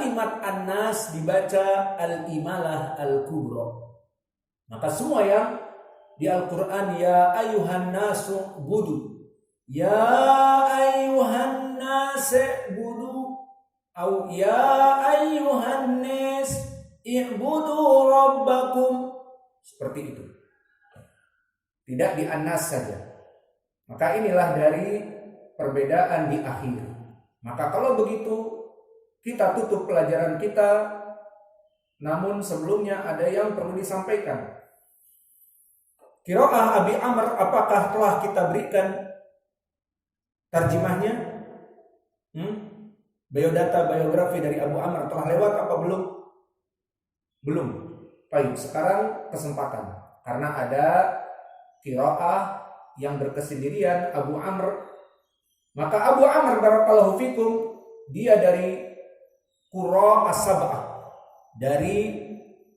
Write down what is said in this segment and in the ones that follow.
kalimat An-Nas dibaca Al-Imalah Al-Kubra. Maka semua yang di Al-Quran ya ayuhan nasu budu, ya ayuhan nas budu, atau ya ayuhan nas i'budu rabbakum, seperti itu. Tidak di An-Nas saja. Maka inilah dari perbedaan di akhir. Maka kalau begitu kita tutup pelajaran kita. Namun sebelumnya ada yang perlu disampaikan. Qiraah Abi Amr apakah telah kita berikan terjemahnya? Biodata biografi dari Abu Amr telah lewat apa belum? Belum. Baik, sekarang kesempatan. Karena ada qiraah yang berkesendirian Abu Amr. Maka Abu Amr barakallahu fikum, dia dari Qurra as-Sab'ah, dari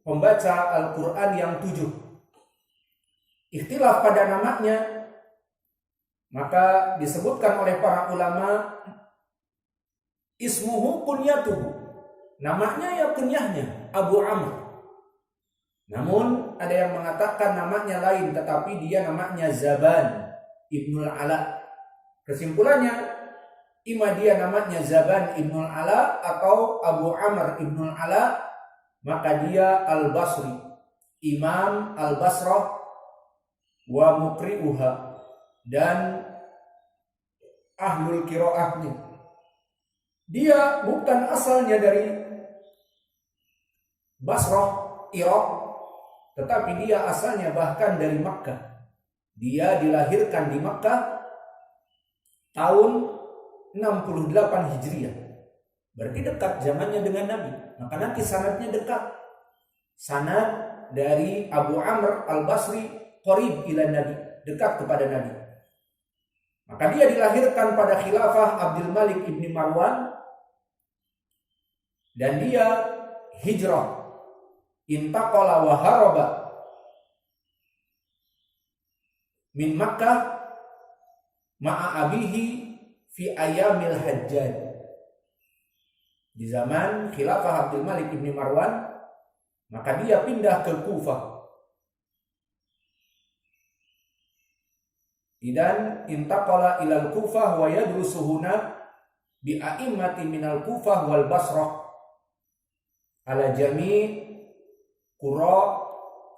pembaca Al-Quran yang 7. Ikhtilaf pada namanya, maka disebutkan oleh para ulama ismuhu kunyatuhu, namanya ya kunyahnya Abu Amr. Namun ada yang mengatakan namanya lain, tetapi dia namanya Zaban Ibnul Ala. Kesimpulannya, ima dia namanya Zaban Ibnul Ala atau Abu Amr Ibnul Ala, maka dia Al-Basri, Imam Al-Basrah wa muqri'uha, dan ahlul qiraahnya. Dia bukan asalnya dari Basrah, Irak, tetapi dia asalnya bahkan dari Makkah. Dia dilahirkan di Makkah tahun 68 Hijriah. Berarti dekat zamannya dengan Nabi. Maka nanti sanadnya dekat. Sanad dari Abu Amr Al-Basri qarib ila Nabi, dekat kepada Nabi. Maka dia dilahirkan pada khilafah Abdul Malik ibni Marwan, dan dia hijrah, intaqala wa haraba min Makkah ma'a abihi fi ayamil Hajjaj. Di zaman khilafah Abdul Malik ibni Marwan, maka dia pindah ke Kufah. Dan intaqala ilal Kufah wa yadrusuhuna bi a'immati minal Kufah wal Basrah ala jami' qura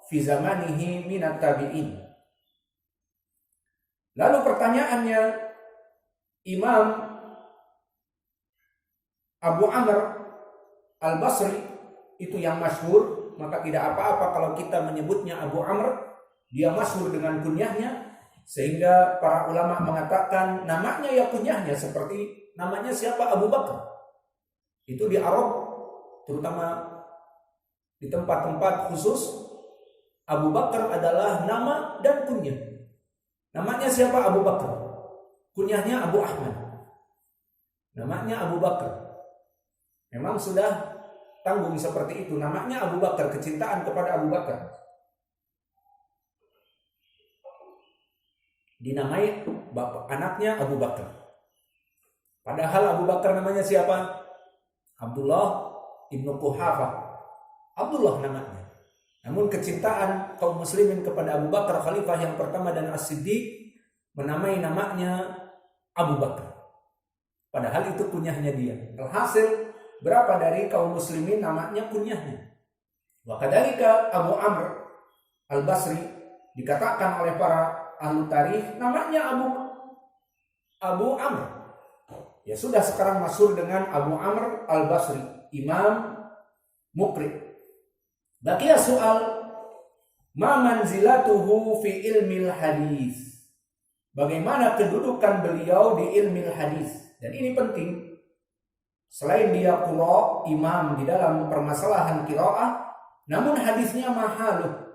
fi zamanihi minat tabi'in. Lalu pertanyaannya, Imam Abu Amr Al-Basri itu yang masyhur, maka tidak apa-apa kalau kita menyebutnya Abu Amr. Dia masyhur dengan kunyahnya, sehingga para ulama mengatakan namanya ya kunyahnya, seperti namanya siapa, Abu Bakar. Itu di Arab, terutama di tempat-tempat khusus, Abu Bakar adalah nama dan kunyah. Namanya siapa? Abu Bakar. Kunyahnya Abu Ahmad. Namanya Abu Bakar. Memang sudah tanggung seperti itu. Namanya Abu Bakar, kecintaan kepada Abu Bakar. Dinamai bapak anaknya Abu Bakar. Padahal Abu Bakar namanya siapa? Abdullah ibnu Quhafah. Abdullah namanya. Namun kecintaan kaum muslimin kepada Abu Bakar, khalifah yang pertama dan As-Siddiq, menamai namanya Abu Bakar. Padahal itu kunyahnya dia. Alhasil, berapa dari kaum muslimin namanya kunyahnya. Wa kadzalika Abu Amr Al-Basri dikatakan oleh para ahli tarikh namanya Abu Amr. Ya sudah, sekarang masyhur dengan Abu Amr Al-Basri, Imam Muqri. Baqiya soal ma manzilatuhu fi ilmil hadis. Bagaimana kedudukan beliau di ilmil hadis? Dan ini penting. Selain dia qura, imam di dalam permasalahan qiraah, namun hadisnya mahaluh.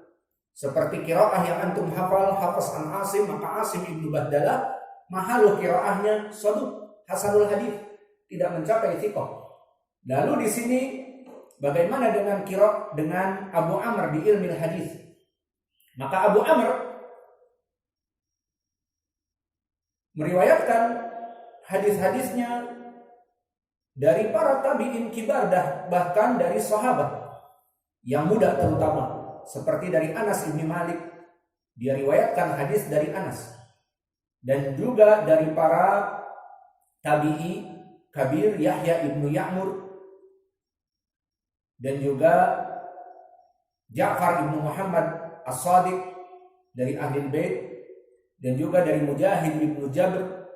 Seperti qiraah yang antum hafal, hafaz an Asim, maka Asim ibnu Bahdalah, mahaluh qiraahnya saduq, hasanul hadis, tidak mencapai thiqah. Lalu di sini bagaimana dengan dengan Abu Amr di ilmu hadis? Maka Abu Amr meriwayatkan hadis-hadisnya dari para tabi'in kibar, bahkan dari sahabat yang muda terutama, seperti dari Anas bin Malik, dia riwayatkan hadis dari Anas, dan juga dari para tabi'i kabir Yahya ibnu Ya'mur, dan juga Ja'far ibnu Muhammad As-Sadiq dari Ahlul Bait, dan juga dari Mujahid ibnu Jabr,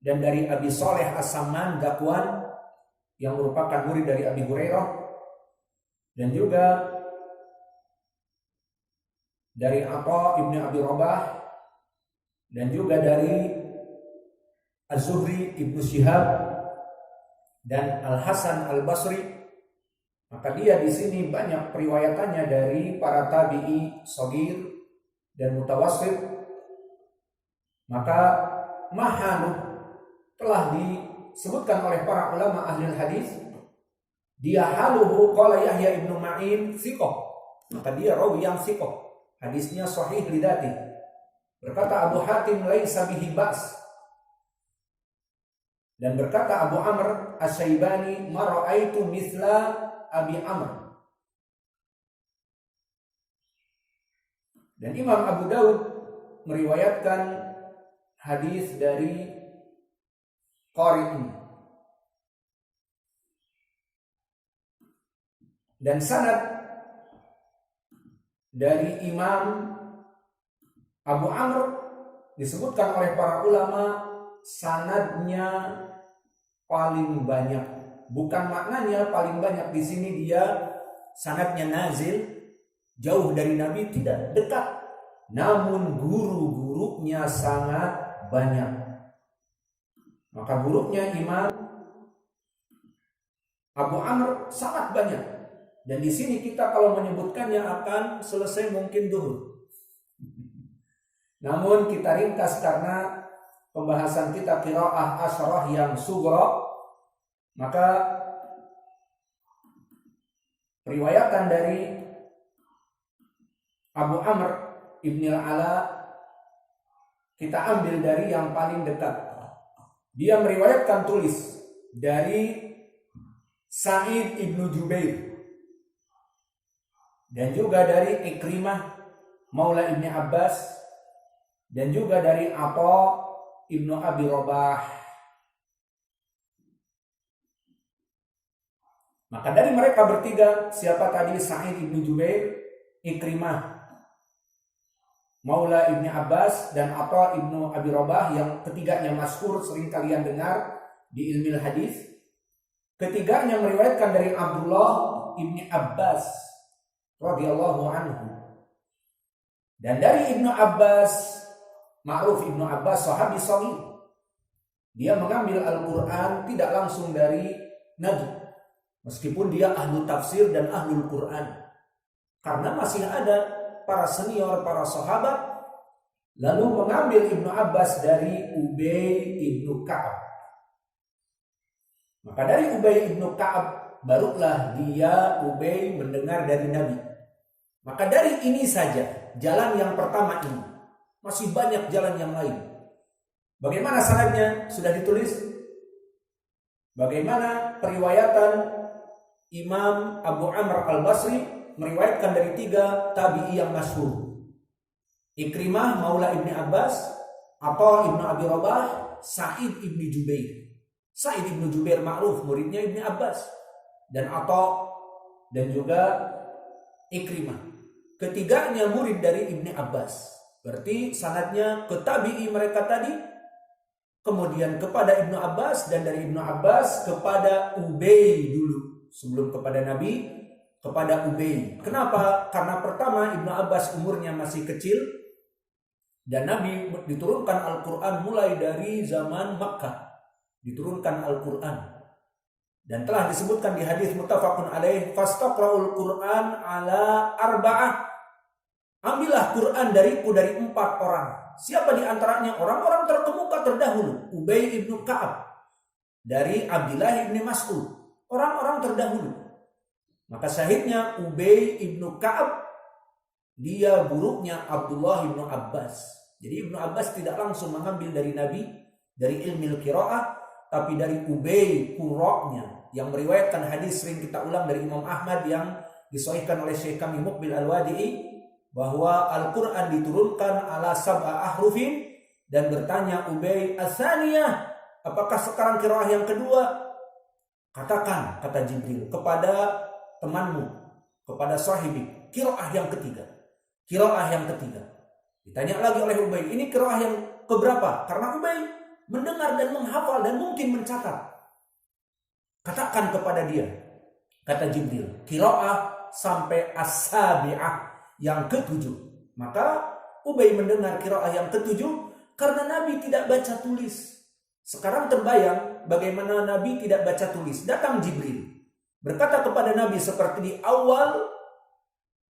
dan dari Abi Saleh As-Samman Dakwan yang merupakan murid dari Abi Hurairah, dan juga dari Atha ibnu Abi Rabah, dan juga dari Az-Zuhri ibnu Syihab dan Al-Hasan Al-Basri. Maka dia di sini banyak periwayatannya dari para tabi'i shagir dan mutawassit. Maka mahalu telah disebutkan oleh para ulama ahli hadis, dia haluhu qala Yahya ibnu Ma'in thiqah, maka dia rawi yang thiqah, hadisnya sahih lidati. Berkata Abu Hatim laisa bihi ba's, dan berkata Abu Amr Asy-Syaibani ma ra'aitu mithla Abi Amr. Dan Imam Abu Daud meriwayatkan hadis dari Qari ini, dan sanad dari Imam Abu Amr disebutkan oleh para ulama sanadnya paling banyak. Bukan maknanya paling banyak di sini dia sanadnya nazil, jauh dari Nabi, tidak, dekat. Namun guru-gurunya sangat banyak. Maka gurunya Imam Abu Amr sangat banyak. Dan di sini kita kalau menyebutkannya akan selesai mungkin duhur. Namun kita ringkas karena pembahasan kita qiraah asyarah yang sughra. Maka riwayatan dari Abu Amr Ibn al-Ala kita ambil dari yang paling dekat. Dia meriwayatkan tulis dari Sa'id ibnu Jubair, dan juga dari Ikrimah Maula Ibni Abbas, dan juga dari Atha ibnu Abi Rabah. Maka dari mereka bertiga, siapa tadi? Sa'id ibnu Jubair, Ikrimah Maula Ibni Abbas, dan Atha ibnu Abi Rabah, yang ketiganya masyhur, sering kalian dengar di ilmu hadis. Ketiganya meriwayatkan dari Abdullah ibni Abbas radhiyallahu anhu. Dan dari Ibnu Abbas, ma'ruf Ibnu Abbas sahabi shaghir. Dia mengambil Al-Qur'an tidak langsung dari Nabi, meskipun dia ahlu tafsir dan ahlul Quran. Karena masih ada para senior, para sahabat, lalu mengambil Ibnu Abbas dari Ubay ibnu Ka'ab. Maka dari Ubay ibnu Ka'ab barulah dia Ubay mendengar dari Nabi. Maka dari ini saja, jalan yang pertama ini. Masih banyak jalan yang lain. Bagaimana sanadnya? Sudah ditulis. Bagaimana periwayatan Imam Abu Amr Al-Basri meriwayatkan dari tiga tabi'i yang masyhur. Ikrimah Maula Ibni Abbas, Atha ibnu Abi Rabah, Sa'id ibnu Jubair. Sa'id ibnu Jubair ma'ruf muridnya Ibni Abbas, dan Atha, dan juga Ikrimah. Ketiganya murid dari Ibni Abbas. Berarti sanadnya ke tabi'i mereka tadi, kemudian kepada Ibnu Abbas, dan dari Ibnu Abbas kepada Ubay dulu. Sebelum kepada Nabi, kepada Ubay. Kenapa? Karena pertama Ibnu Abbas umurnya masih kecil, dan Nabi diturunkan Al-Quran mulai dari zaman Makkah. Diturunkan Al-Quran. Dan telah disebutkan di hadis muttafaqun alaih, fastaqra'ul Quran ala arba'ah. Ambillah Quran dariku dari 4 orang. Siapa di antaranya? Orang-orang terkemuka terdahulu. Ubay ibnu Ka'ab, dari Abdullah ibn Mas'ud. Orang-orang terdahulu. Maka syahidnya Ubay ibnu Ka'ab, dia gurunya Abdullah ibnu Abbas. Jadi Ibnu Abbas tidak langsung mengambil dari Nabi, dari ilmu qiraah, tapi dari Ubay qurra'nya, yang meriwayatkan hadis sering kita ulang dari Imam Ahmad yang disahihkan oleh Syekh kami Muqbil Al-Wadi'i, bahwa Al-Quran diturunkan ala sab'a ahrufin, dan bertanya Ubay, "Atsaniyah, apakah sekarang qiraah yang kedua?" "Katakan," kata Jibril, "kepada temanmu, kepada sahibi, qiraah yang ketiga." Qiraah yang ketiga. Ditanya lagi oleh Ubay, "Ini qiraah yang keberapa?" Karena Ubay mendengar dan menghafal dan mungkin mencatat. "Katakan kepada dia," kata Jibril, "qiraah sampai as-sabi'ah, yang ketujuh." Maka Ubay mendengar qiraah yang ketujuh karena Nabi tidak baca tulis. Sekarang terbayang bagaimana Nabi tidak baca tulis. Datang Jibril berkata kepada Nabi seperti di awal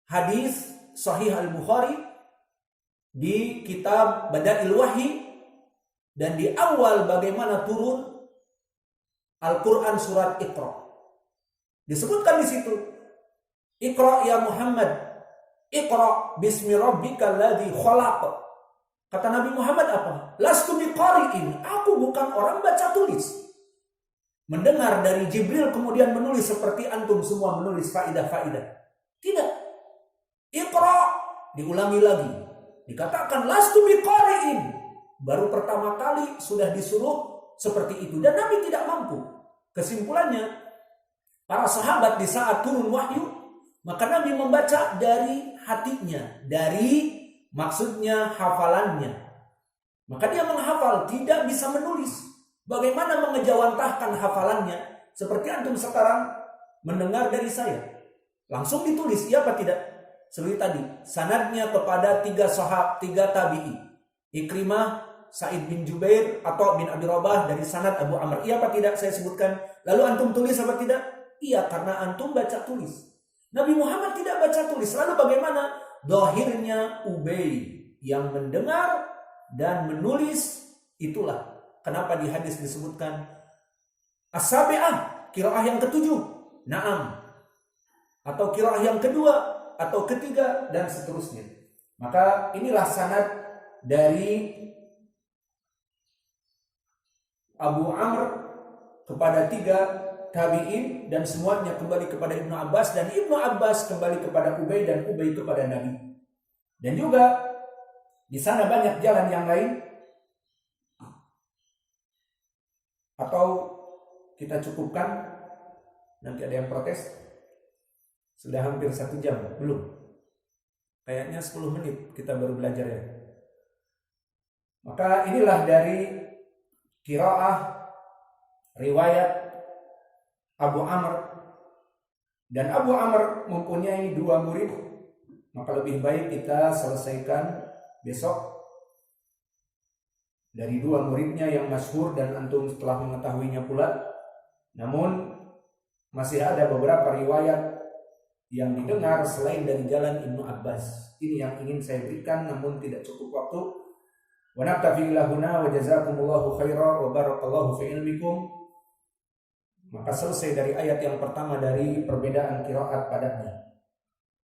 hadis Sahih Al-Bukhari di kitab Bada'il Wahyi, dan di awal bagaimana turun Al-Quran surat Iqra. Disebutkan di situ, "Iqra ya Muhammad, Iqra bismi rabbikal ladzi khalaq." Kata Nabi Muhammad apa? "Lastu biqari'in." Aku bukan orang baca tulis. Mendengar dari Jibril kemudian menulis seperti antum semua menulis faidah-faidah. Tidak. Iqra, diulangi lagi. Dikatakan lastu biqari'in. Baru pertama kali sudah disuruh seperti itu dan Nabi tidak mampu. Kesimpulannya, para sahabat di saat turun wahyu, maka Nabi membaca dari hatinya, dari maksudnya hafalannya. Maka dia menghafal, tidak bisa menulis. Bagaimana mengejawantahkan hafalannya? Seperti antum sekarang mendengar dari saya. Langsung ditulis, iya apa tidak? Seperti tadi, sanadnya kepada tiga tabi'i. Ikrimah, Sa'id bin Jubair, atau bin Abi Rabah dari sanad Abu Amr. Iya apa tidak saya sebutkan? Lalu antum tulis apa tidak? Iya, karena antum baca tulis. Nabi Muhammad tidak baca tulis. Lalu bagaimana? Dohirnya Ubay yang mendengar dan menulis. Itulah kenapa di hadis disebutkan as-sabi'ah, qiraah yang ketujuh, na'am, atau qiraah yang kedua atau ketiga dan seterusnya. Maka inilah sanad dari Abu Amr kepada tiga tabi'in, dan semuanya kembali kepada Ibnu Abbas, dan Ibnu Abbas kembali kepada Ubay, dan Ubay kepada Nabi. Dan juga di sana banyak jalan yang lain. Atau kita cukupkan, nanti ada yang protes. Sudah hampir 1 jam, belum? Kayaknya 10 menit kita baru belajar ya. Maka inilah dari qiraah riwayat Abu Amr, dan Abu Amr mempunyai 2 murid. Maka lebih baik kita selesaikan besok dari 2 muridnya yang masyhur dan antum telah mengetahuinya pula. Namun masih ada beberapa riwayat yang didengar selain dari jalan Ibnu Abbas. Ini yang ingin saya berikan, namun tidak cukup waktu. Wa naktafi lahuna wa jazakumullahu khairan wa barakallahu fi ilmikum. Maka selesai dari ayat yang pertama dari perbedaan qiraat padanya.